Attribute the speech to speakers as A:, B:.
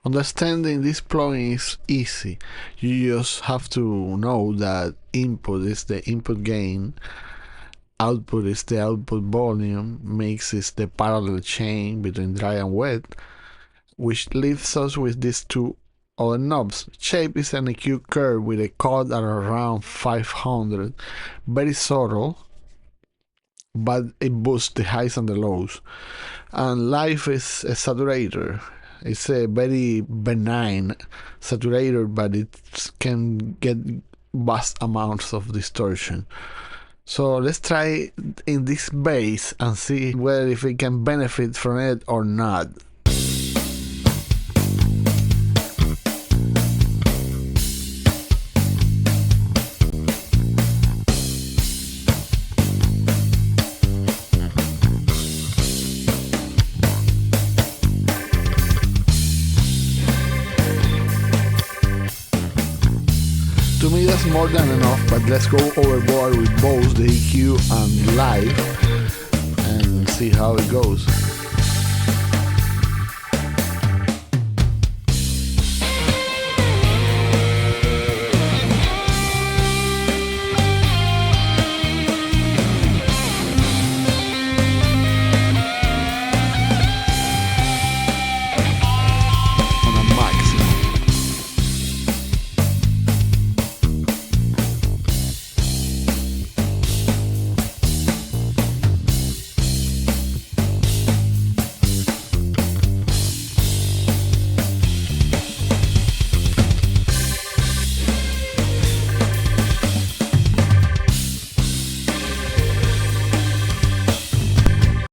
A: Understanding this plugin is easy. You just have to know that input is the input gain, output is the output volume, mix is the parallel chain between dry and wet, which leaves us with these two other knobs. Shape is an EQ curve with a cut at around 500, very subtle, but it boosts the highs and the lows. And life is a saturator. It's a very benign saturator, but it can get vast amounts of distortion. So let's try in this bass and see whether if we can benefit from it or not. To me that's more than enough, but let's go overboard with both the EQ and live and see how it goes.